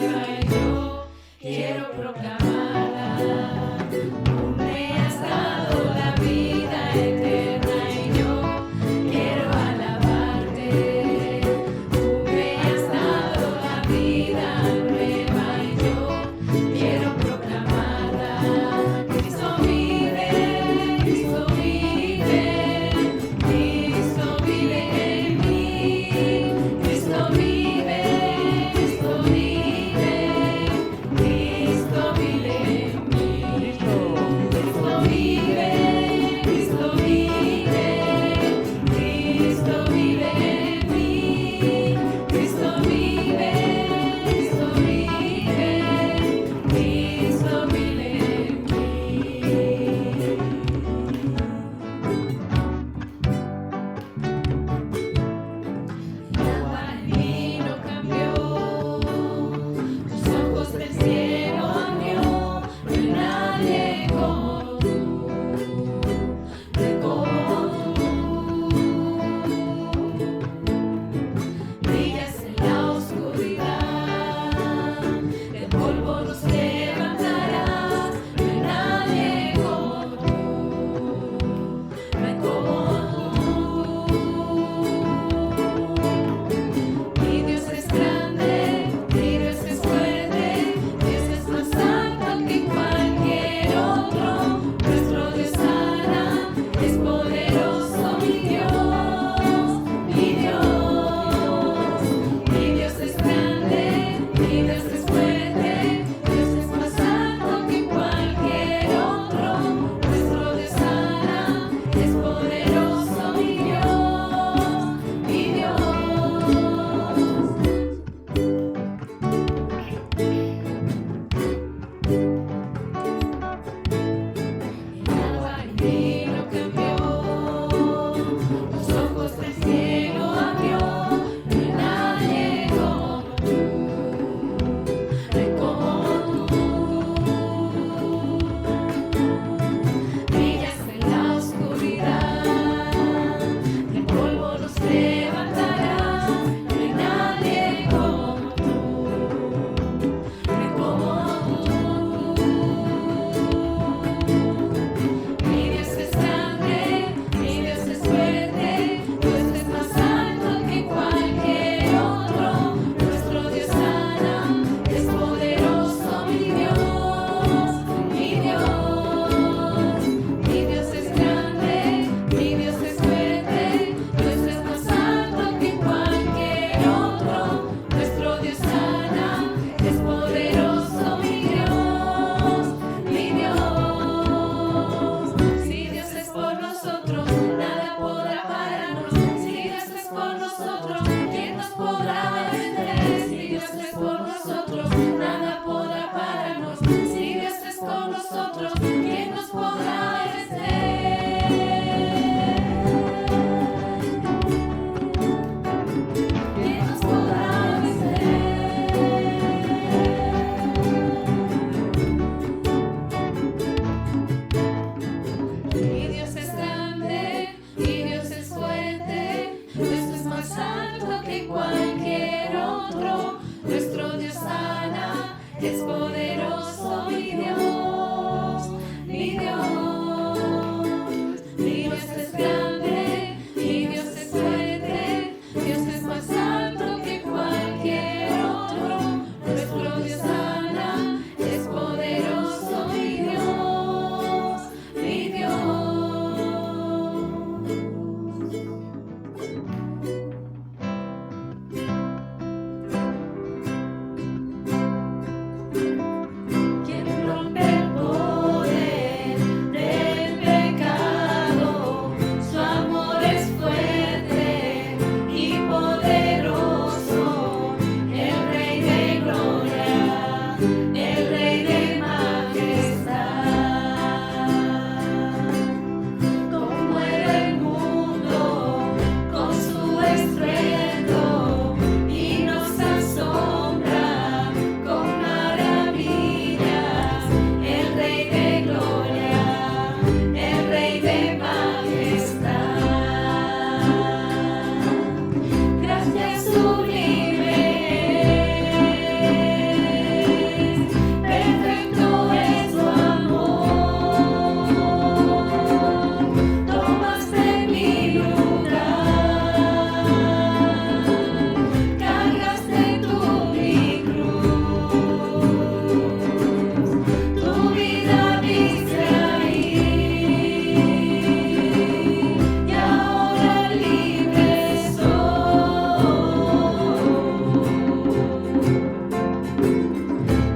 nueva y yo quiero proclamarla. Tú me has dado la vida eterna y yo quiero alabarte. Tú me has dado la vida nueva y yo quiero proclamarla. Cristo vive, Cristo vive, Cristo vive en mí. Cristo vive, Cristo vive,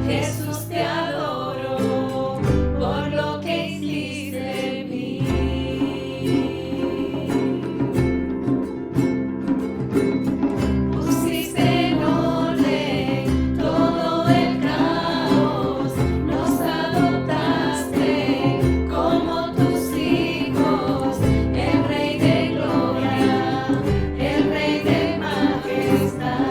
Jesús, te adoro por lo que hiciste en mí. Pusiste en orden todo el caos, nos adoptaste como tus hijos, el Rey de gloria, el Rey de majestad.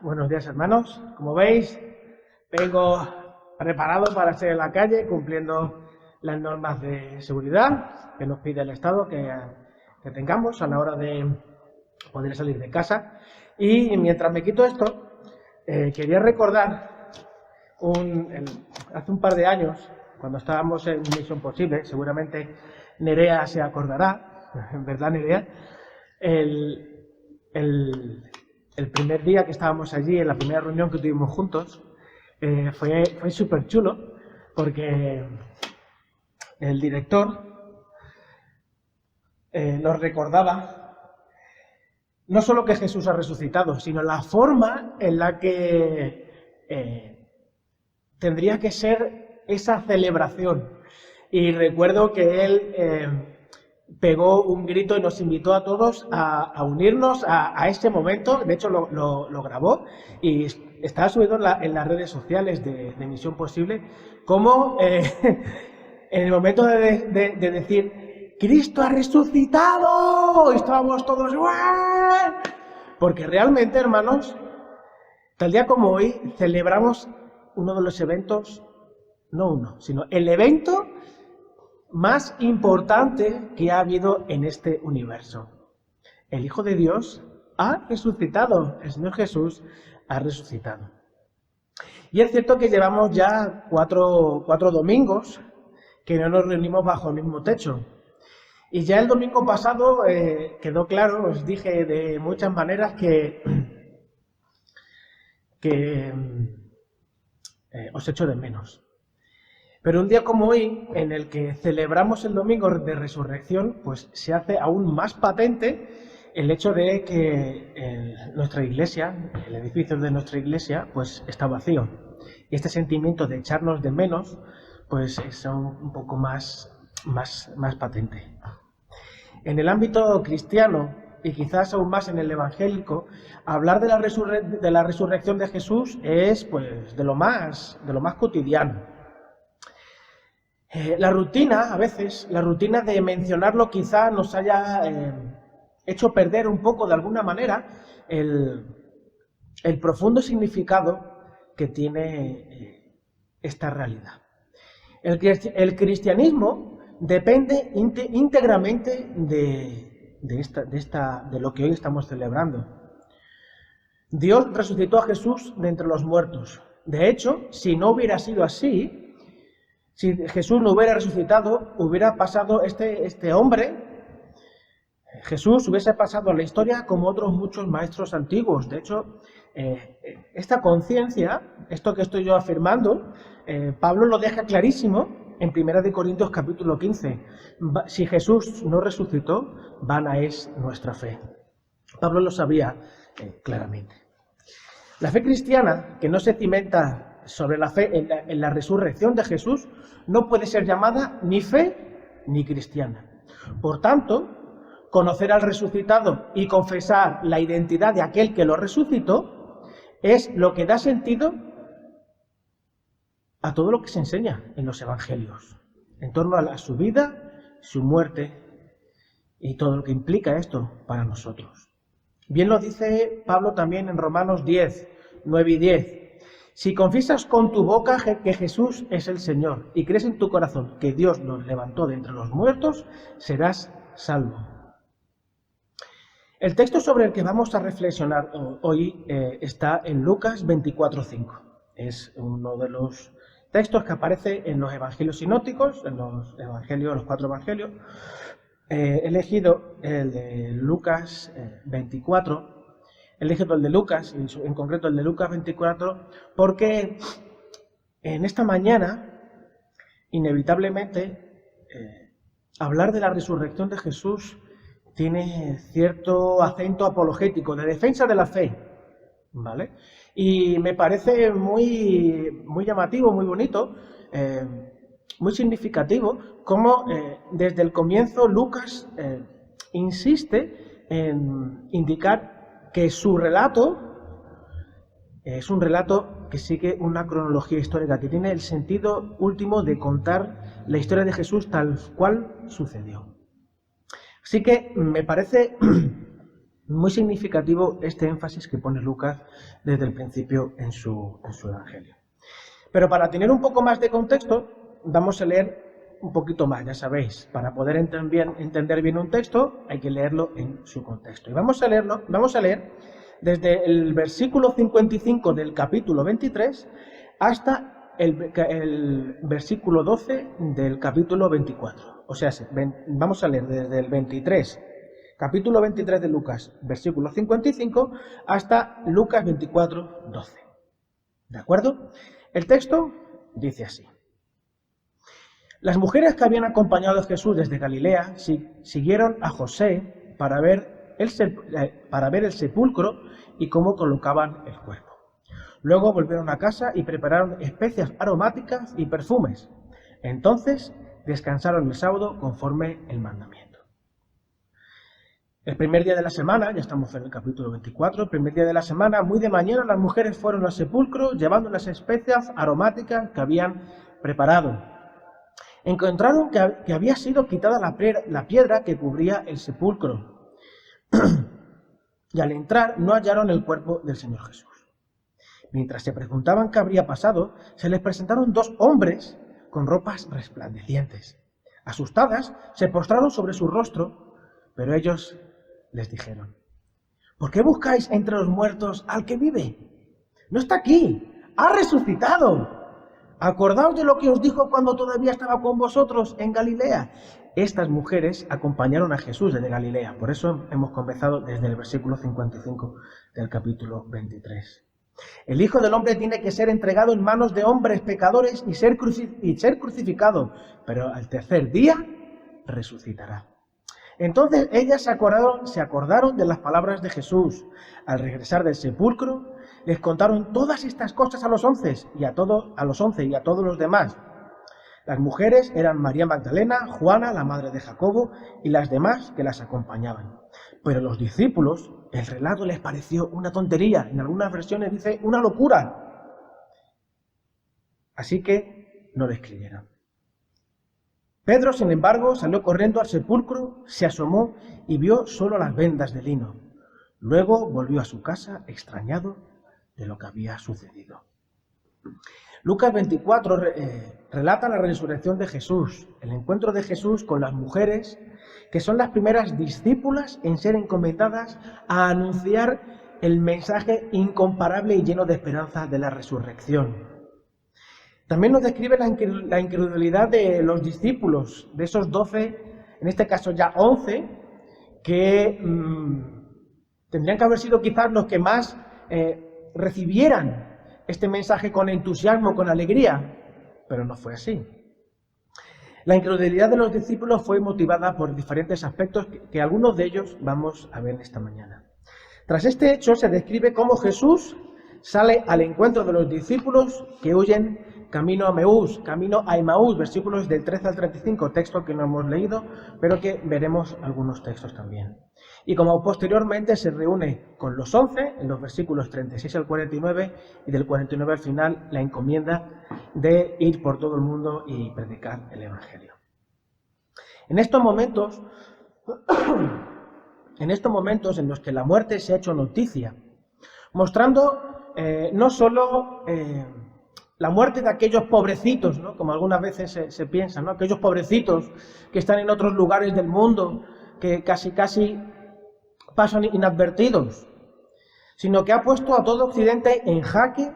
Buenos días, hermanos. Como veis, vengo preparado para salir a la calle cumpliendo las normas de seguridad que nos pide el Estado que tengamos a la hora de poder salir de casa. Y mientras me quito esto, quería recordar hace un par de años, cuando estábamos en Misión Posible, seguramente Nerea se acordará, ¿verdad, Nerea? El primer día que estábamos allí, en la primera reunión que tuvimos juntos, fue súper chulo, porque el director nos recordaba no solo que Jesús ha resucitado, sino la forma en la que tendría que ser esa celebración. Y recuerdo que él pegó un grito y nos invitó a todos a unirnos a este momento. De hecho, lo grabó y está subido en las redes sociales de Misión Posible, como en el momento de decir ¡Cristo ha resucitado! Y estábamos todos ¡guau! Porque realmente, hermanos, tal día como hoy celebramos uno de los eventos, no uno, sino el evento más importante que ha habido en este universo. El Hijo de Dios ha resucitado, el Señor Jesús ha resucitado. Y es cierto que llevamos ya cuatro domingos que no nos reunimos bajo el mismo techo. Y ya el domingo pasado quedó claro, os dije de muchas maneras que os echo de menos. Pero un día como hoy, en el que celebramos el domingo de resurrección, pues se hace aún más patente el hecho de que nuestra iglesia, el edificio de nuestra iglesia, pues está vacío. Y este sentimiento de echarnos de menos, pues es un poco más patente. En el ámbito cristiano, y quizás aún más en el evangélico, hablar de la resurrección de Jesús es pues de lo más cotidiano. La rutina, a veces, la rutina de mencionarlo quizá nos haya hecho perder un poco, de alguna manera, el profundo significado que tiene esta realidad. El cristianismo depende íntegramente de lo que hoy estamos celebrando. Dios resucitó a Jesús de entre los muertos. De hecho, si no hubiera sido así, si Jesús no hubiera resucitado, hubiera pasado este hombre, Jesús hubiese pasado a la historia como otros muchos maestros antiguos. De hecho, esta conciencia, esto que estoy yo afirmando, Pablo lo deja clarísimo en 1 Corintios capítulo 15. Si Jesús no resucitó, vana es nuestra fe. Pablo lo sabía claramente. La fe cristiana, que no se cimenta sobre la fe en la resurrección de Jesús, no puede ser llamada ni fe ni cristiana. Por tanto, conocer al resucitado y confesar la identidad de aquel que lo resucitó es lo que da sentido a todo lo que se enseña en los evangelios, en torno a su vida, su muerte y todo lo que implica esto para nosotros. Bien lo dice Pablo también en Romanos 10, 9 y 10. Si confiesas con tu boca que Jesús es el Señor y crees en tu corazón que Dios los levantó de entre los muertos, serás salvo. El texto sobre el que vamos a reflexionar hoy está en Lucas 24:5. Es uno de los textos que aparece en los evangelios sinópticos, en los 4 evangelios. He elegido el de Lucas 24. He elegido el de Lucas, en concreto el de Lucas 24, porque en esta mañana, inevitablemente, hablar de la resurrección de Jesús tiene cierto acento apologético, de defensa de la fe, ¿vale? Y me parece muy llamativo, muy bonito, muy significativo, cómo desde el comienzo Lucas insiste en indicar que su relato es un relato que sigue una cronología histórica, que tiene el sentido último de contar la historia de Jesús tal cual sucedió. Así que me parece Muy significativo este énfasis que pone Lucas desde el principio en su Evangelio. Pero para tener un poco más de contexto, vamos a leer un poquito más, ya sabéis. Para poder entender bien un texto, hay que leerlo en su contexto. Y vamos a leer desde el versículo 55 del capítulo 23 hasta el versículo 12 del capítulo 24. O sea, vamos a leer desde el 23, capítulo 23 de Lucas, versículo 55, hasta Lucas 24, 12. ¿De acuerdo? El texto dice así. Las mujeres que habían acompañado a Jesús desde Galilea siguieron a José para ver el sepulcro y cómo colocaban el cuerpo. Luego volvieron a casa y prepararon especias aromáticas y perfumes. Entonces descansaron el sábado conforme el mandamiento. El primer día de la semana, ya estamos en el capítulo 24, el primer día de la semana, muy de mañana, las mujeres fueron al sepulcro llevando las especias aromáticas que habían preparado. Encontraron que había sido quitada la piedra que cubría el sepulcro. Y al entrar no hallaron el cuerpo del Señor Jesús. Mientras se preguntaban qué habría pasado, se les presentaron dos hombres con ropas resplandecientes. Asustadas, se postraron sobre su rostro, pero ellos les dijeron: ¿por qué buscáis entre los muertos al que vive? No está aquí, ha resucitado. Acordaos de lo que os dijo cuando todavía estaba con vosotros en Galilea. Estas mujeres acompañaron a Jesús desde Galilea. Por eso hemos comenzado desde el versículo 55 del capítulo 23. El Hijo del Hombre tiene que ser entregado en manos de hombres pecadores y ser crucificado, pero al tercer día resucitará. Entonces ellas se acordaron de las palabras de Jesús. Al regresar del sepulcro, les contaron todas estas cosas a los 11 y a todos los demás. Las mujeres eran María Magdalena, Juana, la madre de Jacobo, y las demás que las acompañaban. Pero a los discípulos el relato les pareció una tontería. En algunas versiones dice una locura. Así que no les creyeron. Pedro, sin embargo, salió corriendo al sepulcro, se asomó y vio solo las vendas de lino. Luego volvió a su casa extrañado de lo que había sucedido. Lucas 24 relata la resurrección de Jesús, el encuentro de Jesús con las mujeres, que son las primeras discípulas en ser encomendadas a anunciar el mensaje incomparable y lleno de esperanza de la resurrección. También nos describe la incredulidad de los discípulos, de esos 12, en este caso ya 11, que tendrían que haber sido quizás los que más recibieran este mensaje con entusiasmo, con alegría, pero no fue así. La incredulidad de los discípulos fue motivada por diferentes aspectos que algunos de ellos vamos a ver esta mañana. Tras este hecho se describe cómo Jesús sale al encuentro de los discípulos que huyen camino a Emaús, versículos del 13 al 35, texto que no hemos leído, pero que veremos algunos textos también. Y como posteriormente se reúne con los 11, en los versículos 36 al 49, y del 49 al final, la encomienda de ir por todo el mundo y predicar el Evangelio. En estos momentos en los que la muerte se ha hecho noticia, mostrando no solo la muerte de aquellos pobrecitos, ¿no?, como algunas veces se piensa, ¿no?, aquellos pobrecitos que están en otros lugares del mundo, que casi pasan inadvertidos, sino que ha puesto a todo Occidente en jaque.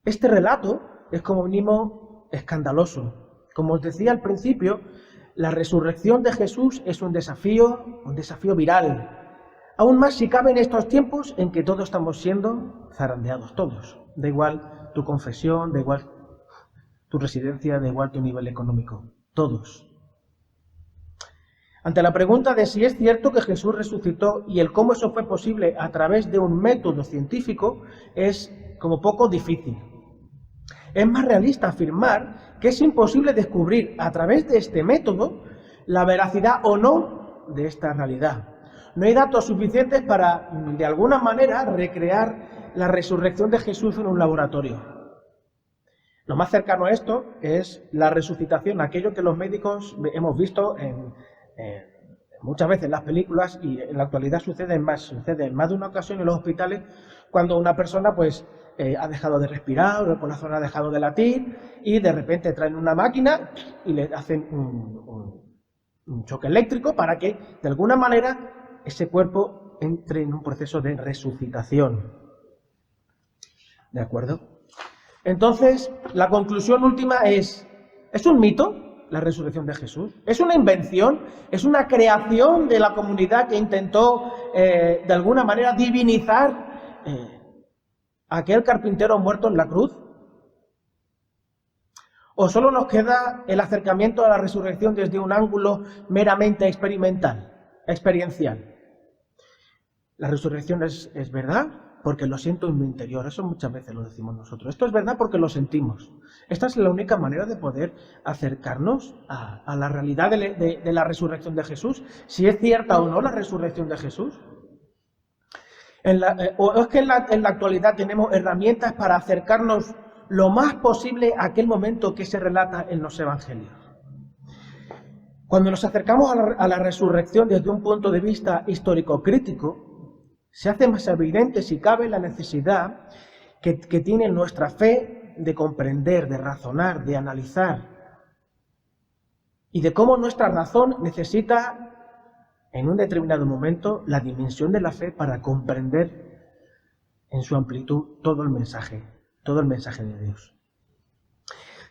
Este relato es como mínimo escandaloso. Como os decía al principio, la resurrección de Jesús es un desafío viral. Aún más si cabe en estos tiempos en que todos estamos siendo zarandeados, todos. Da igual tu confesión, da igual tu residencia, da igual tu nivel económico, todos. Ante la pregunta de si es cierto que Jesús resucitó y el cómo eso fue posible a través de un método científico, es como poco difícil. Es más realista afirmar que es imposible descubrir a través de este método la veracidad o no de esta realidad. No hay datos suficientes para, de alguna manera, recrear la resurrección de Jesús en un laboratorio. Lo más cercano a esto es la resucitación, aquello que los médicos hemos visto Muchas veces las películas, y en la actualidad sucede en más de una ocasión en los hospitales, cuando una persona pues ha dejado de respirar, o el corazón ha dejado de latir, y de repente traen una máquina y le hacen un choque eléctrico para que, de alguna manera, ese cuerpo entre en un proceso de resucitación. ¿De acuerdo? Entonces, la conclusión última ¿es un mito la resurrección de Jesús? ¿Es una invención? ¿Es una creación de la comunidad que intentó, de alguna manera, divinizar a aquel carpintero muerto en la cruz? ¿O solo nos queda el acercamiento a la resurrección desde un ángulo meramente experiencial? La resurrección es verdad porque lo siento en mi interior. Eso muchas veces lo decimos nosotros. Esto es verdad porque lo sentimos. Esta es la única manera de poder acercarnos a la realidad de la resurrección de Jesús. Si es cierta o no la resurrección de Jesús. ¿O es que en la actualidad tenemos herramientas para acercarnos lo más posible a aquel momento que se relata en los evangelios? Cuando nos acercamos a la resurrección desde un punto de vista histórico-crítico, se hace más evidente, si cabe, la necesidad que tiene nuestra fe de comprender, de razonar, de analizar, y de cómo nuestra razón necesita, en un determinado momento, la dimensión de la fe para comprender en su amplitud todo el mensaje de Dios.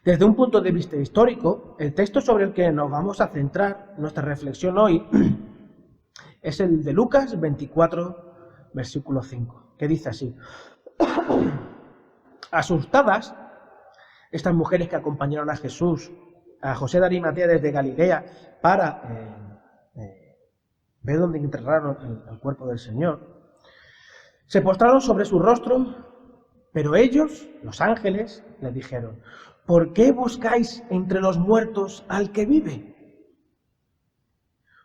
Desde un punto de vista histórico, el texto sobre el que nos vamos a centrar nuestra reflexión hoy es el de Lucas 24, versículo 5, que dice así: Asustadas, estas mujeres que acompañaron a Jesús, a José de Arimatea desde Galilea, para ver dónde enterraron el cuerpo del Señor, se postraron sobre su rostro, pero ellos, los ángeles, les dijeron: ¿por qué buscáis entre los muertos al que vive?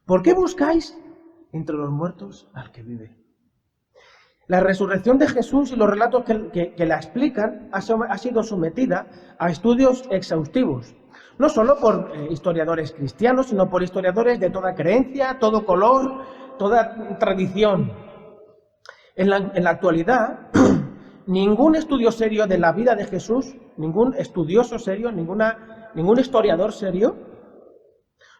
¿Por qué buscáis entre los muertos al que vive? La resurrección de Jesús y los relatos que la explican ha sido sometida a estudios exhaustivos, no solo por historiadores cristianos, sino por historiadores de toda creencia, todo color, toda tradición. En la actualidad, ningún estudio serio de la vida de Jesús, ningún estudioso serio, ningún historiador serio,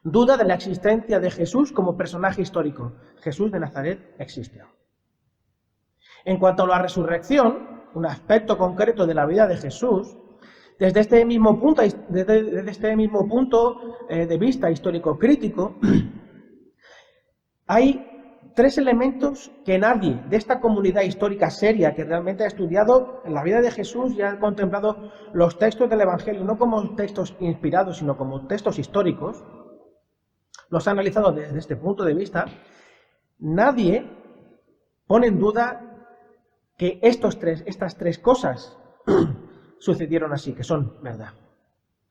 duda de la existencia de Jesús como personaje histórico. Jesús de Nazaret existió. En cuanto a la resurrección, un aspecto concreto de la vida de Jesús, desde este mismo punto de vista histórico-crítico, hay tres elementos que nadie de esta comunidad histórica seria que realmente ha estudiado la vida de Jesús y ha contemplado los textos del Evangelio, no como textos inspirados, sino como textos históricos, los ha analizado desde este punto de vista. Nadie pone en duda que estas tres cosas sucedieron así, que son verdad.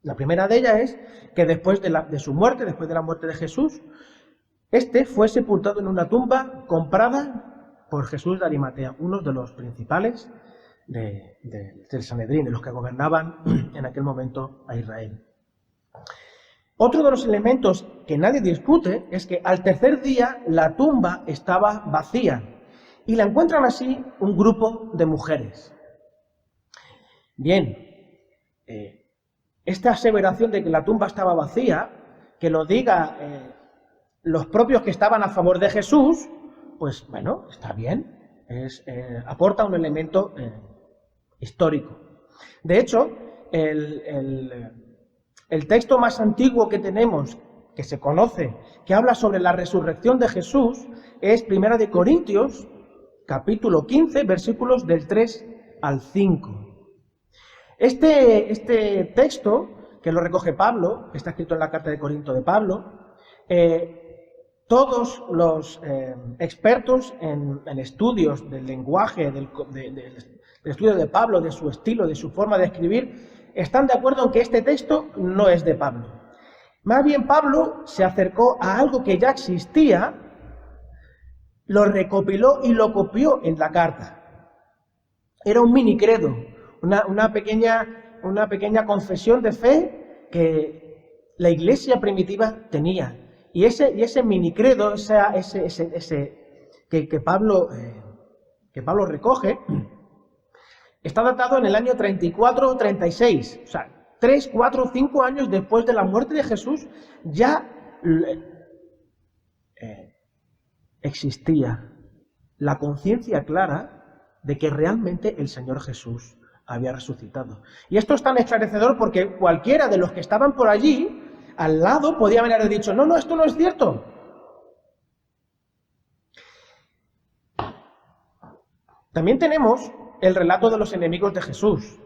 La primera de ellas es que después de su muerte, después de la muerte de Jesús, fue sepultado en una tumba comprada por Jesús de Arimatea, uno de los principales del Sanedrín, de los que gobernaban en aquel momento a Israel. Otro de los elementos que nadie discute es que al tercer día la tumba estaba vacía. Y la encuentran así un grupo de mujeres. Bien, esta aseveración de que la tumba estaba vacía, que lo diga los propios que estaban a favor de Jesús, pues bueno, está bien, aporta un elemento histórico. De hecho, el texto más antiguo que tenemos, que se conoce, que habla sobre la resurrección de Jesús, es 1 de Corintios, capítulo 15, versículos del 3 al 5. Este texto, que lo recoge Pablo, que está escrito en la carta de Corinto de Pablo, todos los expertos en estudios del lenguaje, del estudio de Pablo, de su estilo, de su forma de escribir, están de acuerdo en que este texto no es de Pablo. Más bien Pablo se acercó a algo que ya existía, lo recopiló y lo copió en la carta. Era un mini credo, una pequeña confesión de fe que la iglesia primitiva tenía Y ese mini credo, que Pablo recoge, está datado en el año 34 o 36. O sea, 3, 4, 5 años después de la muerte de Jesús, ya existía la conciencia clara de que realmente el Señor Jesús había resucitado. Y esto es tan esclarecedor porque cualquiera de los que estaban por allí, al lado, podía haber dicho, no, esto no es cierto. También tenemos el relato de los enemigos de Jesús,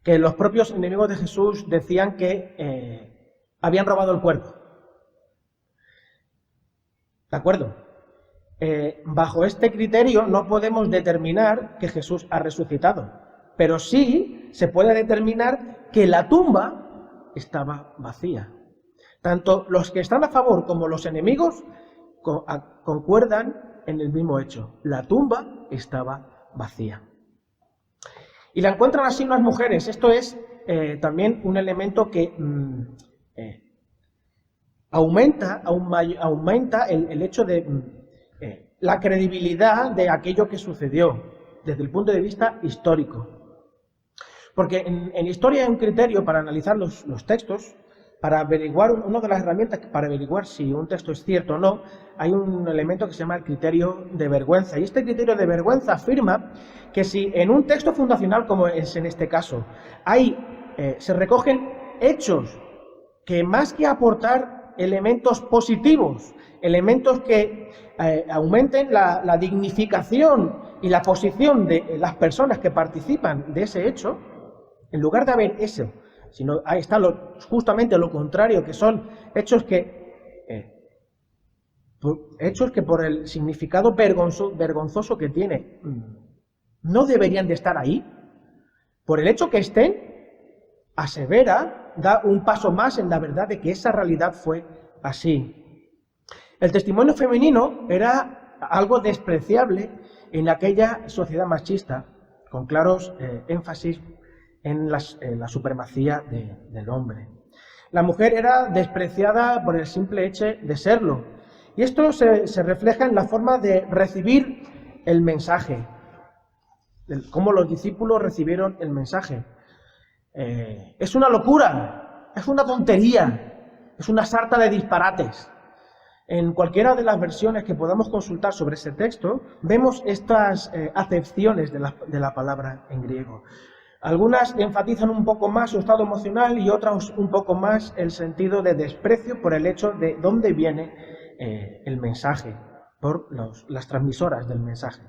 que los propios enemigos de Jesús decían que habían robado el cuerpo. ¿De acuerdo? Bajo este criterio no podemos determinar que Jesús ha resucitado, pero sí se puede determinar que la tumba estaba vacía. Tanto los que están a favor como los enemigos concuerdan en el mismo hecho. La tumba estaba vacía. Y la encuentran así unas mujeres. Esto es también un elemento que aumenta el hecho de la credibilidad de aquello que sucedió desde el punto de vista histórico. Porque en historia hay un criterio para analizar los textos, para averiguar, una de las herramientas para averiguar si un texto es cierto o no, hay un elemento que se llama el criterio de vergüenza. Y este criterio de vergüenza afirma que si en un texto fundacional, como es en este caso, se recogen hechos que más que aportar elementos positivos, elementos que aumenten la dignificación y la posición de las personas que participan de ese hecho, en lugar de haber eso, sino ahí está justamente lo contrario, que son hechos que por el significado vergonzoso que tiene, no deberían de estar ahí. Por el hecho que estén, asevera, da un paso más en la verdad de que esa realidad fue así. El testimonio femenino era algo despreciable en aquella sociedad machista, con claros énfasis en la supremacía del hombre. La mujer era despreciada por el simple hecho de serlo. Y esto se refleja en la forma de recibir el mensaje, cómo los discípulos recibieron el mensaje. Es una locura, es una tontería, es una sarta de disparates. En cualquiera de las versiones que podamos consultar sobre ese texto, vemos estas acepciones de la palabra en griego. Algunas enfatizan un poco más su estado emocional y otras un poco más el sentido de desprecio por el hecho de dónde viene el mensaje, por las transmisoras del mensaje.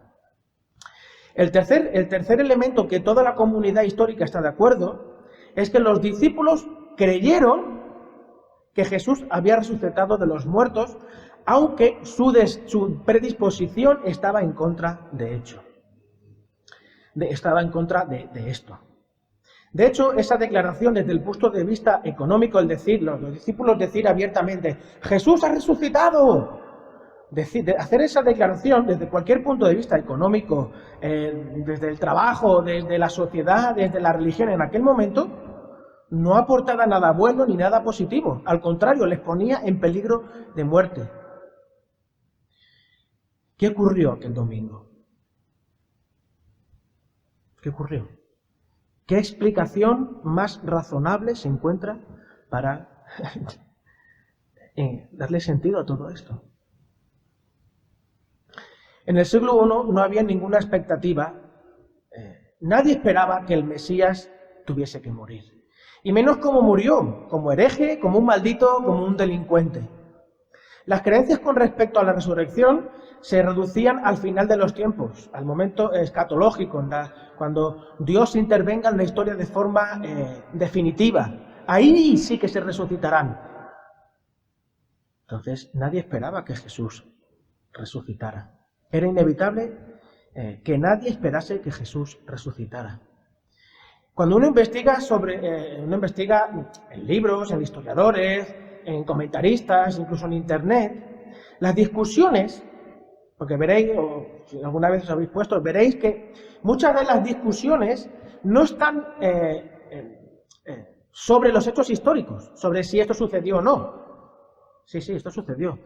El tercer elemento que toda la comunidad histórica está de acuerdo es que los discípulos creyeron que Jesús había resucitado de los muertos, aunque su predisposición estaba en contra de hecho. Estaba en contra de esto. De hecho, esa declaración desde el punto de vista económico, los discípulos decir abiertamente, ¡Jesús ha resucitado! Hacer esa declaración desde cualquier punto de vista económico, desde el trabajo, desde la sociedad, desde la religión en aquel momento, no aportaba nada bueno ni nada positivo. Al contrario, les ponía en peligro de muerte. ¿Qué ocurrió aquel domingo? ¿Qué ocurrió? ¿Qué explicación más razonable se encuentra para darle sentido a todo esto? En el siglo I no había ninguna expectativa. Nadie esperaba que el Mesías tuviese que morir. Y menos como murió, como hereje, como un maldito, como un delincuente. Las creencias con respecto a la resurrección se reducían al final de los tiempos, al momento escatológico, cuando Dios intervenga en la historia de forma definitiva. Ahí sí que se resucitarán. Entonces, nadie esperaba que Jesús resucitara. Era inevitable que nadie esperase que Jesús resucitara. Cuando uno investiga en libros, en historiadores, en comentaristas, incluso en internet, las discusiones, porque veréis, o si alguna vez os habéis puesto, veréis que muchas de las discusiones no están sobre los hechos históricos, sobre si esto sucedió o no. Sí, esto sucedió.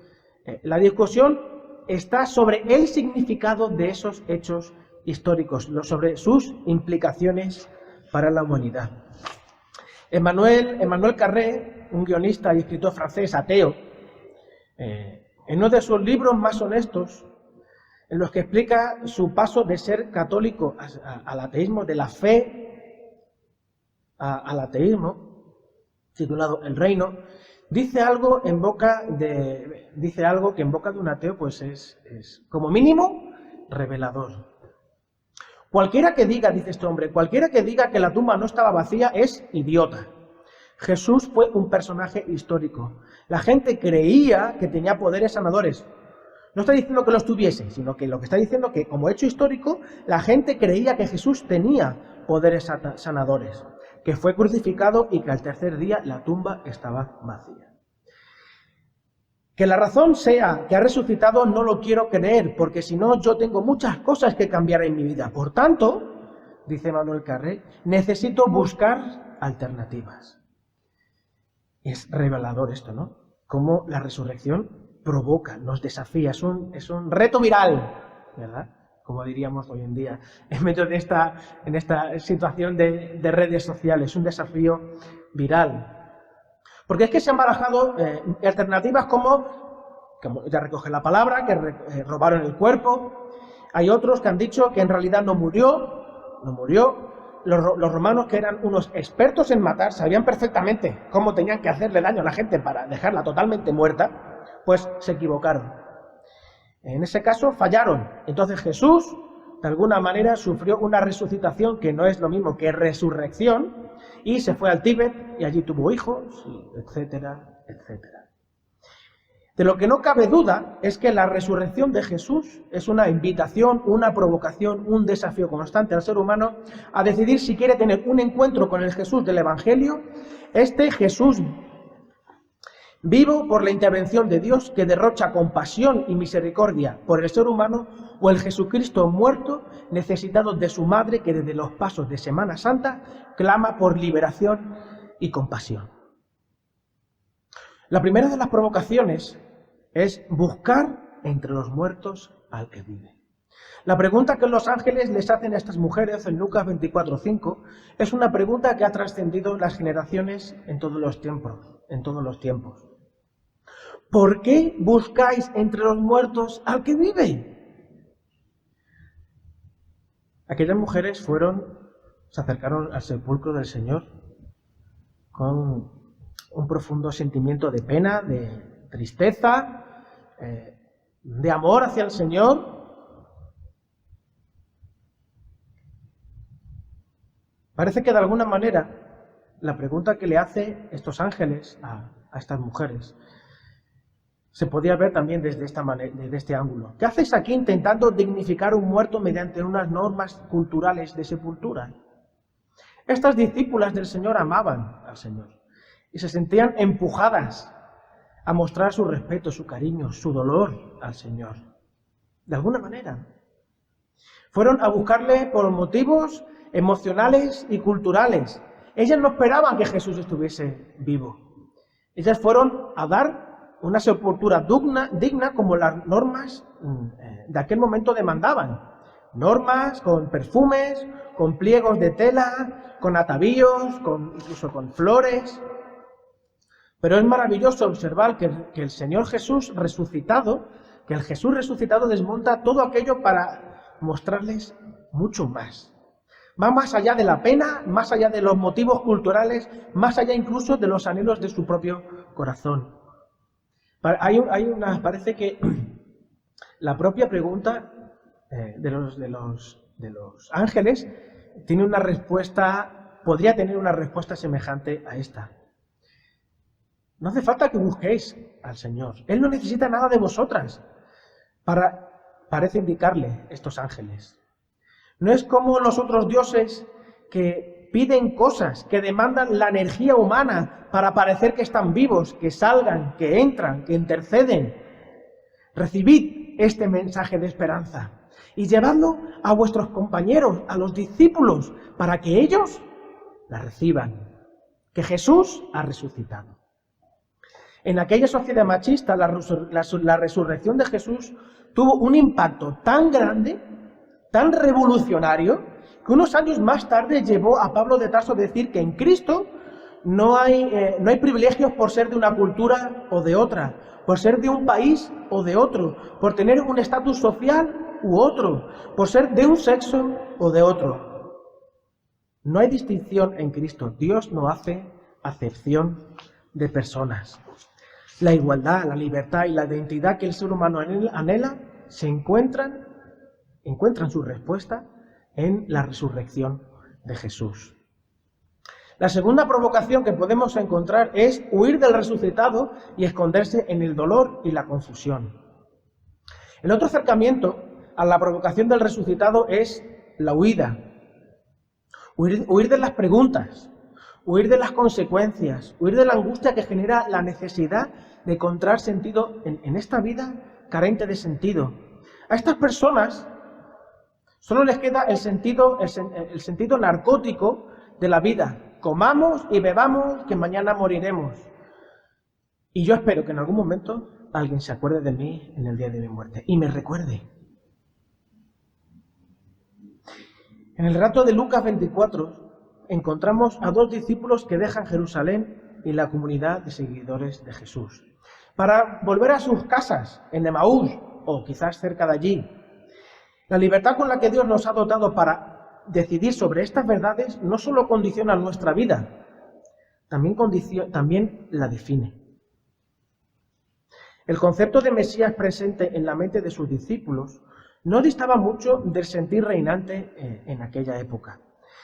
La discusión está sobre el significado de esos hechos históricos, sobre sus implicaciones para la humanidad. Emmanuel Carré, un guionista y escritor francés ateo, en uno de sus libros más honestos, en los que explica su paso de ser católico al ateísmo, de la fe al ateísmo, titulado El Reino, dice algo que en boca de un ateo pues es como mínimo revelador. Cualquiera que diga, dice este hombre, cualquiera que diga que la tumba no estaba vacía es idiota. Jesús fue un personaje histórico. La gente creía que tenía poderes sanadores. No está diciendo que los tuviese, sino que lo que está diciendo es que como hecho histórico, la gente creía que Jesús tenía poderes sanadores, que fue crucificado y que al tercer día la tumba estaba vacía. Que la razón sea que ha resucitado no lo quiero creer, porque si no yo tengo muchas cosas que cambiar en mi vida. Por tanto, dice Emmanuel Carré, necesito buscar alternativas. Es revelador esto, ¿no? Cómo la resurrección provoca, nos desafía, es un reto viral, ¿verdad? Como diríamos hoy en día, en medio de en esta situación de redes sociales, un desafío viral. Porque es que se han barajado alternativas como ya recoge la palabra, que robaron el cuerpo. Hay otros que han dicho que en realidad no murió. Los romanos, que eran unos expertos en matar, sabían perfectamente cómo tenían que hacerle daño a la gente para dejarla totalmente muerta, pues se equivocaron. En ese caso fallaron. Entonces Jesús, de alguna manera, sufrió una resucitación que no es lo mismo que resurrección, y se fue al Tíbet y allí tuvo hijos, etcétera, etcétera. De lo que no cabe duda es que la resurrección de Jesús es una invitación, una provocación, un desafío constante al ser humano a decidir si quiere tener un encuentro con el Jesús del Evangelio, este Jesús vivo por la intervención de Dios que derrocha compasión y misericordia por el ser humano, o el Jesucristo muerto, necesitado de su madre, que desde los pasos de Semana Santa clama por liberación y compasión. La primera de las provocaciones es buscar entre los muertos al que vive. La pregunta que los ángeles les hacen a estas mujeres en Lucas 24:5 es una pregunta que ha trascendido las generaciones en todos los tiempos. ¿Por qué buscáis entre los muertos al que vive? Aquellas mujeres se acercaron al sepulcro del Señor con un profundo sentimiento de pena, de tristeza, de amor hacia el Señor. Parece que de alguna manera la pregunta que le hace estos ángeles a estas mujeres se podía ver también desde este ángulo. ¿Qué hacéis aquí intentando dignificar un muerto mediante unas normas culturales de sepultura? Estas discípulas del Señor amaban al Señor y se sentían empujadas a mostrar su respeto, su cariño, su dolor al Señor. De alguna manera. Fueron a buscarle por motivos emocionales y culturales. Ellas no esperaban que Jesús estuviese vivo. Ellas fueron a dar una sepultura digna como las normas de aquel momento demandaban. Normas con perfumes, con pliegos de tela, con atavíos, incluso con flores. Pero es maravilloso observar que el Señor Jesús resucitado, que el Jesús resucitado desmonta todo aquello para mostrarles mucho más. Va más allá de la pena, más allá de los motivos culturales, más allá incluso de los anhelos de su propio corazón. Parece que la propia pregunta de los ángeles podría tener una respuesta semejante a esta. No hace falta que busquéis al Señor. Él no necesita nada de vosotras. Parece indicarle estos ángeles. No es como los otros dioses que piden cosas, que demandan la energía humana para parecer que están vivos, que salgan, que entran, que interceden. Recibid este mensaje de esperanza y llevadlo a vuestros compañeros, a los discípulos, para que ellos la reciban, que Jesús ha resucitado. En aquella sociedad machista, la resurrección de Jesús tuvo un impacto tan grande, tan revolucionario, que unos años más tarde llevó a Pablo de Tarso a decir que en Cristo no hay privilegios por ser de una cultura o de otra, por ser de un país o de otro, por tener un estatus social u otro, por ser de un sexo o de otro. No hay distinción en Cristo. Dios no hace acepción de personas. La igualdad, la libertad y la identidad que el ser humano anhela encuentran su respuesta en la resurrección de Jesús. La segunda provocación que podemos encontrar es huir del resucitado y esconderse en el dolor y la confusión. El otro acercamiento a la provocación del resucitado es la huida. Huir de las preguntas, huir de las consecuencias, huir de la angustia que genera la necesidad de encontrar sentido en esta vida carente de sentido. A estas personas solo les queda el sentido narcótico de la vida. Comamos y bebamos, que mañana moriremos. Y yo espero que en algún momento alguien se acuerde de mí en el día de mi muerte y me recuerde. En el relato de Lucas 24 encontramos a 2 discípulos que dejan Jerusalén y la comunidad de seguidores de Jesús para volver a sus casas en Emaús o quizás cerca de allí. La libertad con la que Dios nos ha dotado para decidir sobre estas verdades no solo condiciona nuestra vida, también la define. El concepto de Mesías presente en la mente de sus discípulos no distaba mucho del sentir reinante en aquella época.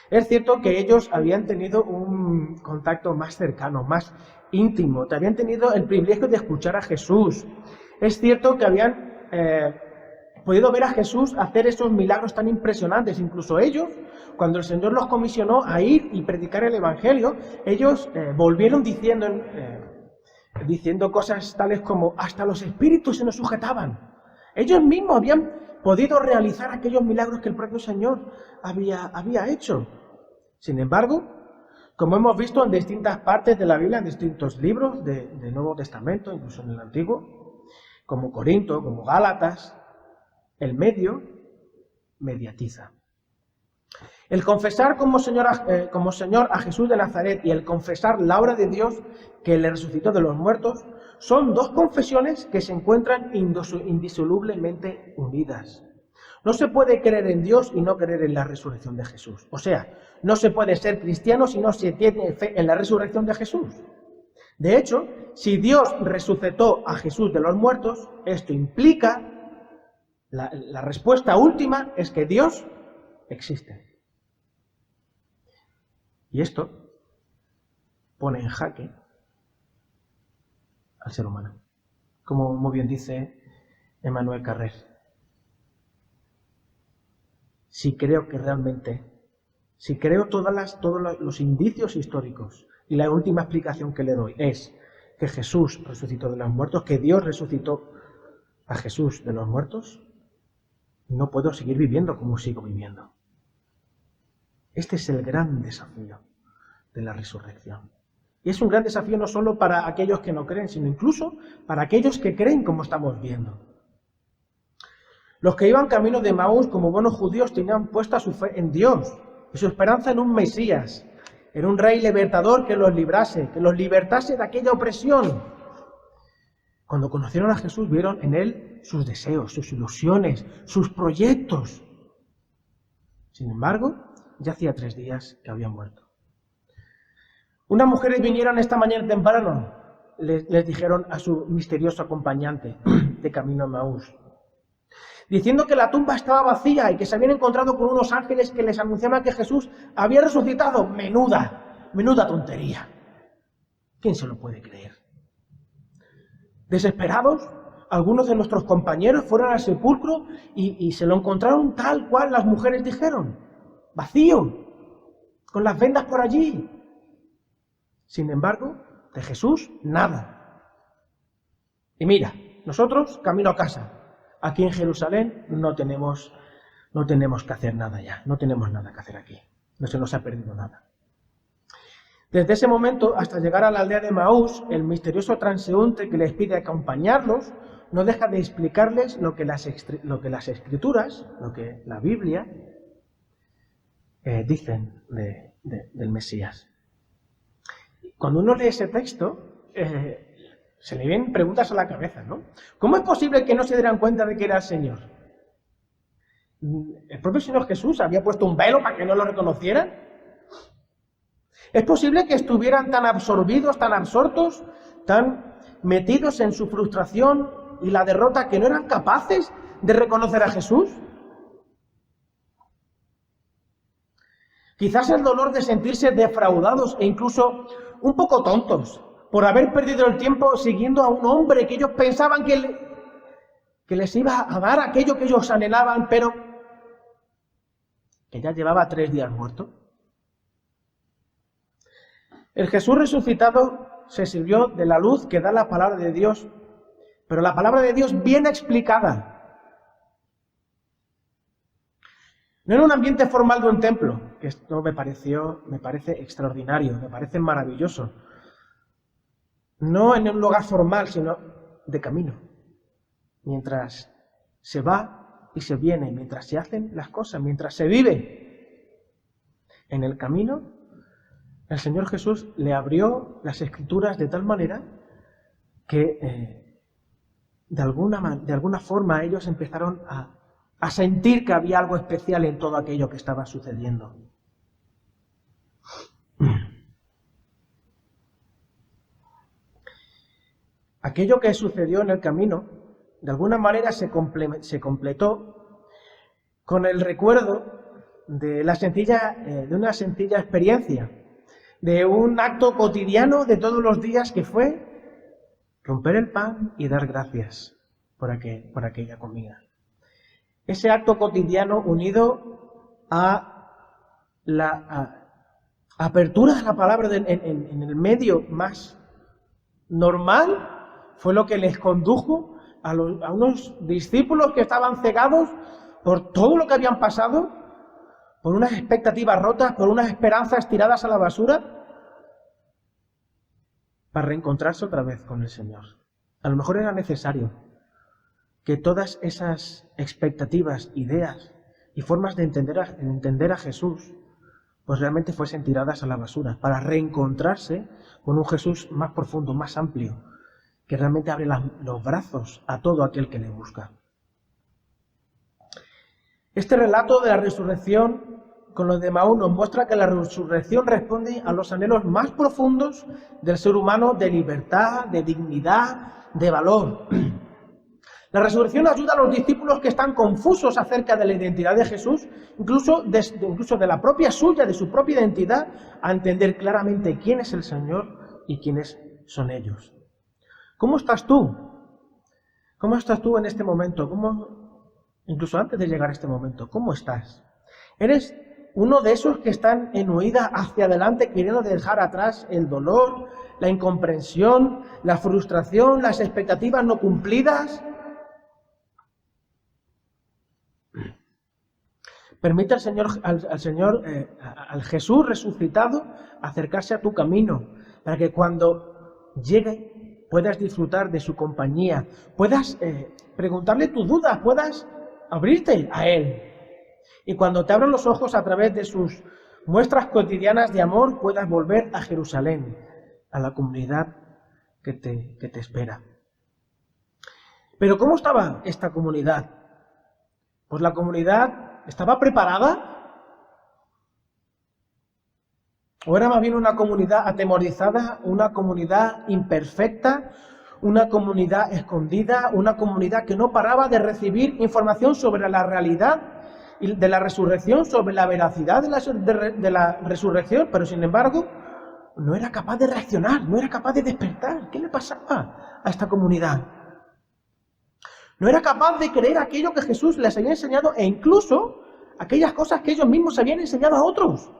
Es cierto que ellos habían tenido un contacto más cercano, más íntimo, habían tenido el privilegio de escuchar a Jesús. Es cierto que habían podido ver a Jesús hacer esos milagros tan impresionantes. Incluso ellos, cuando el Señor los comisionó a ir y predicar el Evangelio, ellos volvieron diciendo cosas tales como hasta los espíritus se nos sujetaban. Ellos mismos habían podido realizar aquellos milagros que el propio Señor había hecho. Sin embargo, como hemos visto en distintas partes de la Biblia, en distintos libros del Nuevo Testamento, incluso en el Antiguo, como Corinto, como Gálatas, el medio mediatiza. El confesar como Señor a Jesús de Nazaret y el confesar la obra de Dios que le resucitó de los muertos son 2 confesiones que se encuentran indisolublemente unidas. No se puede creer en Dios y no creer en la resurrección de Jesús. O sea, no se puede ser cristiano si no se tiene fe en la resurrección de Jesús. De hecho, si Dios resucitó a Jesús de los muertos, esto implica, la respuesta última es que Dios existe. Y esto pone en jaque al ser humano, como muy bien dice Emmanuel Carrer. Si creo todos los indicios históricos y la última explicación que le doy es que Jesús resucitó de los muertos, que Dios resucitó a Jesús de los muertos, no puedo seguir viviendo como sigo viviendo. Este es el gran desafío de la resurrección. Y es un gran desafío no solo para aquellos que no creen, sino incluso para aquellos que creen, como estamos viendo. Los que iban camino de Emaús como buenos judíos tenían puesta su fe en Dios y su esperanza en un Mesías, en un rey libertador que los librase, que los libertase de aquella opresión. Cuando conocieron a Jesús, vieron en él sus deseos, sus ilusiones, sus proyectos. Sin embargo, ya hacía 3 días que había muerto. Unas mujeres vinieron esta mañana temprano, les dijeron a su misterioso acompañante de camino a Emaús, diciendo que la tumba estaba vacía y que se habían encontrado con unos ángeles que les anunciaban que Jesús había resucitado. Menuda tontería. ¿Quién se lo puede creer? Desesperados, algunos de nuestros compañeros fueron al sepulcro y se lo encontraron tal cual las mujeres dijeron, vacío, con las vendas por allí. Sin embargo, de Jesús, nada. Y mira, nosotros, camino a casa, aquí en Jerusalén no tenemos que hacer nada ya, no tenemos nada que hacer aquí, no se nos ha perdido nada. Desde ese momento hasta llegar a la aldea de Maús, el misterioso transeúnte que les pide acompañarlos no deja de explicarles lo que las Escrituras, lo que la Biblia dicen del Mesías. Cuando uno lee ese texto, se le vienen preguntas a la cabeza, ¿no? ¿Cómo es posible que no se dieran cuenta de que era el Señor? ¿El propio Señor Jesús había puesto un velo para que no lo reconocieran? ¿Es posible que estuvieran tan absorbidos, tan absortos, tan metidos en su frustración y la derrota que no eran capaces de reconocer a Jesús? Quizás el dolor de sentirse defraudados e incluso un poco tontos por haber perdido el tiempo siguiendo a un hombre que ellos pensaban que les iba a dar aquello que ellos anhelaban, pero que ya llevaba 3 días muerto. El Jesús resucitado se sirvió de la luz que da la palabra de Dios, pero la palabra de Dios bien explicada. No en un ambiente formal de un templo, que esto me parece extraordinario, me parece maravilloso. No en un lugar formal, sino de camino. Mientras se va y se viene, mientras se hacen las cosas, mientras se vive en el camino, el Señor Jesús le abrió las Escrituras de tal manera que de alguna forma ellos empezaron a sentir que había algo especial en todo aquello que estaba sucediendo. Aquello que sucedió en el camino, de alguna manera se completó con el recuerdo de una sencilla experiencia, de un acto cotidiano de todos los días que fue romper el pan y dar gracias por aquella comida. Ese acto cotidiano unido a la apertura de la palabra en el medio más normal fue lo que les condujo a unos discípulos que estaban cegados por todo lo que habían pasado, por unas expectativas rotas, por unas esperanzas tiradas a la basura, para reencontrarse otra vez con el Señor. A lo mejor era necesario que todas esas expectativas, ideas y formas de entender a Jesús, pues realmente fuesen tiradas a la basura, para reencontrarse con un Jesús más profundo, más amplio, que realmente abre los brazos a todo aquel que le busca. Este relato de la resurrección con los de Maús nos muestra que la resurrección responde a los anhelos más profundos del ser humano de libertad, de dignidad, de valor. La resurrección ayuda a los discípulos que están confusos acerca de la identidad de Jesús, incluso de la propia suya, de su propia identidad, a entender claramente quién es el Señor y quiénes son ellos. ¿Cómo estás tú? ¿Cómo estás tú en este momento? Incluso antes de llegar a este momento, ¿cómo estás? ¿Eres uno de esos que están en huida hacia adelante, queriendo dejar atrás el dolor, la incomprensión, la frustración, las expectativas no cumplidas? Permite al Jesús resucitado acercarse a tu camino, para que cuando llegue puedas disfrutar de su compañía, puedas preguntarle tus dudas, puedas abrirte a Él. Y cuando te abran los ojos a través de sus muestras cotidianas de amor, puedas volver a Jerusalén, a la comunidad que te espera. Pero ¿cómo estaba esta comunidad? Pues la comunidad ¿estaba preparada? ¿O era más bien una comunidad atemorizada, una comunidad imperfecta, una comunidad escondida, una comunidad que no paraba de recibir información sobre la realidad de la resurrección, sobre la veracidad de la resurrección, pero sin embargo no era capaz de reaccionar, no era capaz de despertar? ¿Qué le pasaba a esta comunidad? No era capaz de creer aquello que Jesús les había enseñado e incluso aquellas cosas que ellos mismos habían enseñado a otros.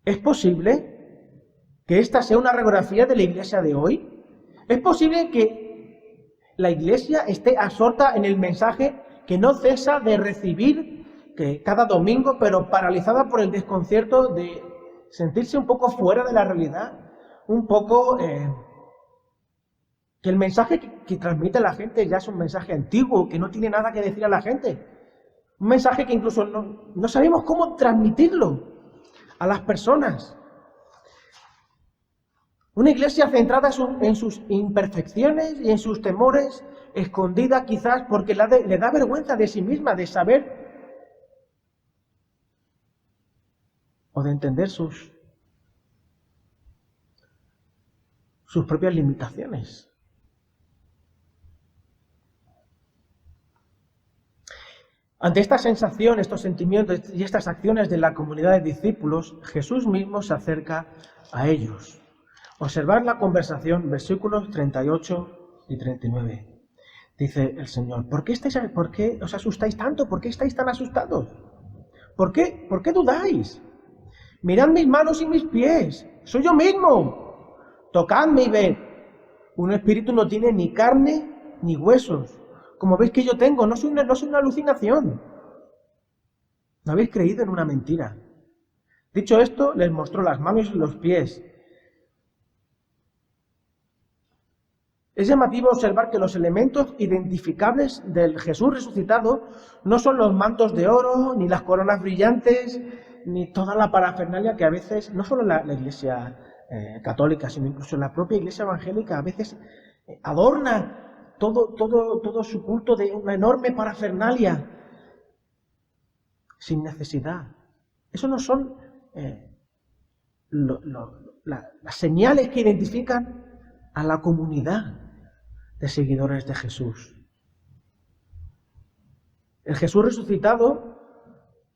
¿Es posible que esta sea una radiografía de la iglesia de hoy? ¿Es posible que la iglesia esté absorta en el mensaje que no cesa de recibir, que cada domingo, pero paralizada por el desconcierto de sentirse un poco fuera de la realidad, un poco que el mensaje que transmite la gente ya es un mensaje antiguo, que no tiene nada que decir a la gente. Un mensaje que incluso no sabemos cómo transmitirlo a las personas. Una iglesia centrada en sus imperfecciones y en sus temores, escondida quizás porque le da vergüenza de sí misma, de saber o de entender sus propias limitaciones. Ante esta sensación, estos sentimientos y estas acciones de la comunidad de discípulos, Jesús mismo se acerca a ellos. Observad la conversación, versículos 38 y 39. Dice el Señor, ¿por qué os asustáis tanto? ¿Por qué estáis tan asustados? ¿Por qué dudáis? Mirad mis manos y mis pies, soy yo mismo. Tocadme y ved. Un espíritu no tiene ni carne ni huesos, como veis que yo tengo, no soy una alucinación. No habéis creído en una mentira. Dicho esto, les mostró las manos y los pies. Es llamativo observar que los elementos identificables del Jesús resucitado no son los mantos de oro, ni las coronas brillantes, ni toda la parafernalia que a veces, no solo la Iglesia católica, sino incluso la propia Iglesia evangélica, a veces adorna todo su culto de una enorme parafernalia, sin necesidad. Eso no son las señales que identifican a la comunidad de seguidores de Jesús. El Jesús resucitado,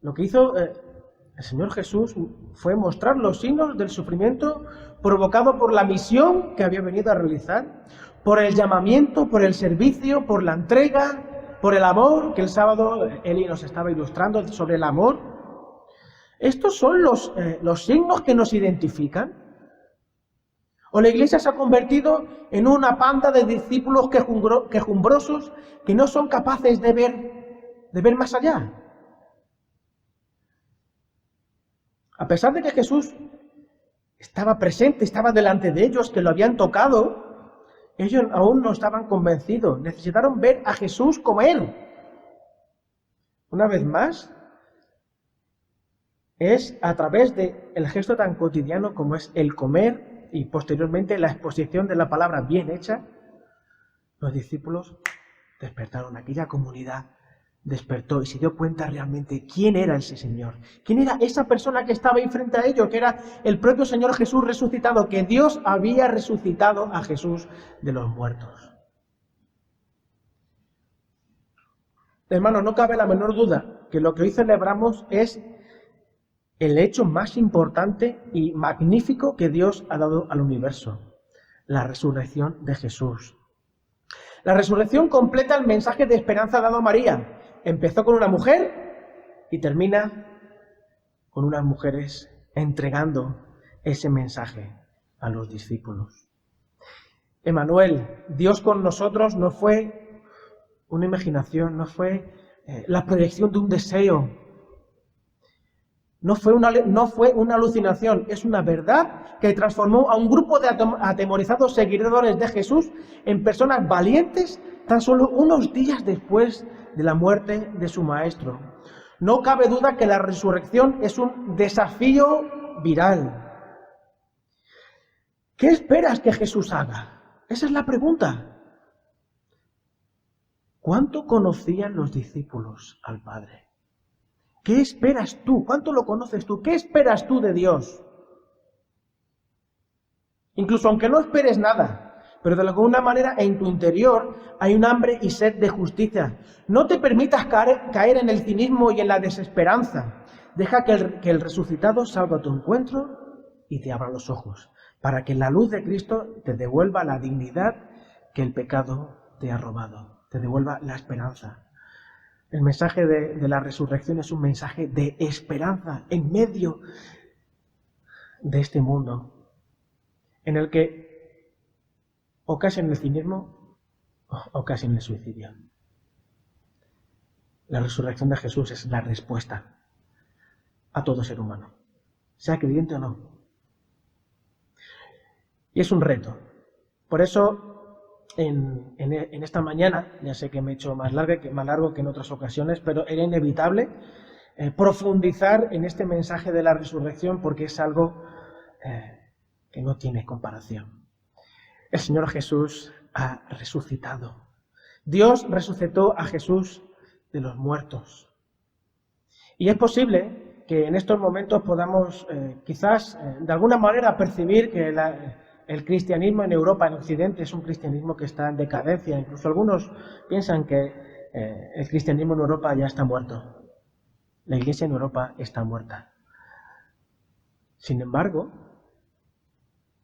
lo que hizo el Señor Jesús fue mostrar los signos del sufrimiento provocado por la misión que había venido a realizar, por el llamamiento, por el servicio, por la entrega, por el amor, que el sábado Eli nos estaba ilustrando sobre el amor. Estos son los signos que nos identifican. O la iglesia se ha convertido en una panda de discípulos quejumbrosos que no son capaces de ver más allá. A pesar de que Jesús estaba presente, estaba delante de ellos, que lo habían tocado, ellos aún no estaban convencidos. Necesitaron ver a Jesús como Él. Una vez más, es a través del gesto tan cotidiano como es el comer y posteriormente la exposición de la palabra bien hecha, los discípulos despertaron, aquella comunidad despertó y se dio cuenta realmente quién era ese Señor, quién era esa persona que estaba ahí frente a ellos, que era el propio Señor Jesús resucitado, que Dios había resucitado a Jesús de los muertos. Hermanos, no cabe la menor duda que lo que hoy celebramos es el hecho más importante y magnífico que Dios ha dado al universo, la resurrección de Jesús. La resurrección completa el mensaje de esperanza dado a María. Empezó con una mujer y termina con unas mujeres entregando ese mensaje a los discípulos. Emmanuel, Dios con nosotros, no fue una imaginación, no fue la proyección de un deseo, no fue una alucinación, es una verdad que transformó a un grupo de atemorizados seguidores de Jesús en personas valientes tan solo unos días después de la muerte de su maestro. No cabe duda que la resurrección es un desafío viral. ¿Qué esperas que Jesús haga? Esa es la pregunta. ¿Cuánto conocían los discípulos al Padre? ¿Qué esperas tú? ¿Cuánto lo conoces tú? ¿Qué esperas tú de Dios? Incluso aunque no esperes nada, pero de alguna manera en tu interior hay un hambre y sed de justicia. No te permitas caer en el cinismo y en la desesperanza. Deja que el resucitado salga a tu encuentro y te abra los ojos, para que la luz de Cristo te devuelva la dignidad que el pecado te ha robado, te devuelva la esperanza. El mensaje de la resurrección es un mensaje de esperanza en medio de este mundo, en el que o casi en el cinismo o casi en el suicidio. La resurrección de Jesús es la respuesta a todo ser humano, sea creyente o no. Y es un reto. Por eso, en esta mañana, ya sé que me he hecho más largo que en otras ocasiones, pero era inevitable profundizar en este mensaje de la resurrección porque es algo que no tiene comparación. El Señor Jesús ha resucitado. Dios resucitó a Jesús de los muertos. Y es posible que en estos momentos podamos quizás de alguna manera percibir que el cristianismo en Europa, en Occidente, es un cristianismo que está en decadencia. Incluso algunos piensan que el cristianismo en Europa ya está muerto. La Iglesia en Europa está muerta. Sin embargo,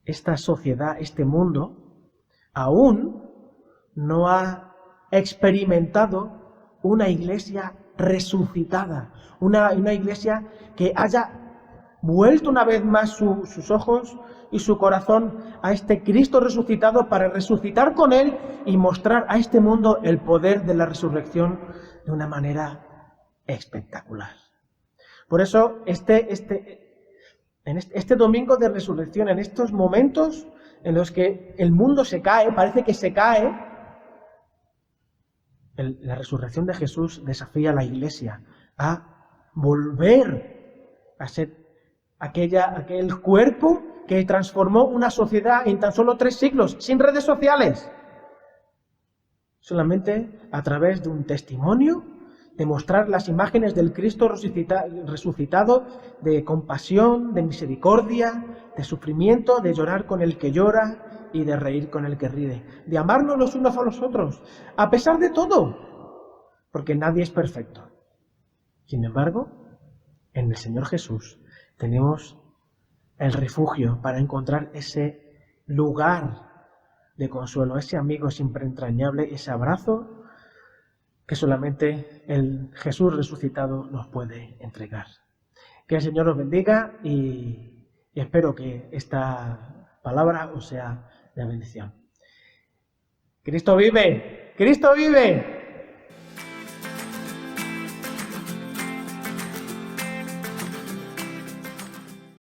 esta sociedad, este mundo, aún no ha experimentado una iglesia resucitada, una iglesia que haya vuelto una vez más sus ojos y su corazón a este Cristo resucitado para resucitar con Él y mostrar a este mundo el poder de la resurrección de una manera espectacular. Por eso, en este domingo de resurrección, en estos momentos en los que el mundo se cae, parece que se cae, la resurrección de Jesús desafía a la Iglesia a volver a ser aquel cuerpo que transformó una sociedad en tan solo 3 siglos, sin redes sociales. Solamente a través de un testimonio, de mostrar las imágenes del Cristo resucitado, de compasión, de misericordia, de sufrimiento, de llorar con el que llora y de reír con el que ríe, de amarnos los unos a los otros, a pesar de todo, porque nadie es perfecto. Sin embargo, en el Señor Jesús tenemos el refugio para encontrar ese lugar de consuelo, ese amigo siempre entrañable, ese abrazo que solamente el Jesús resucitado nos puede entregar. Que el Señor os bendiga y espero que esta palabra os sea de bendición. ¡Cristo vive! ¡Cristo vive!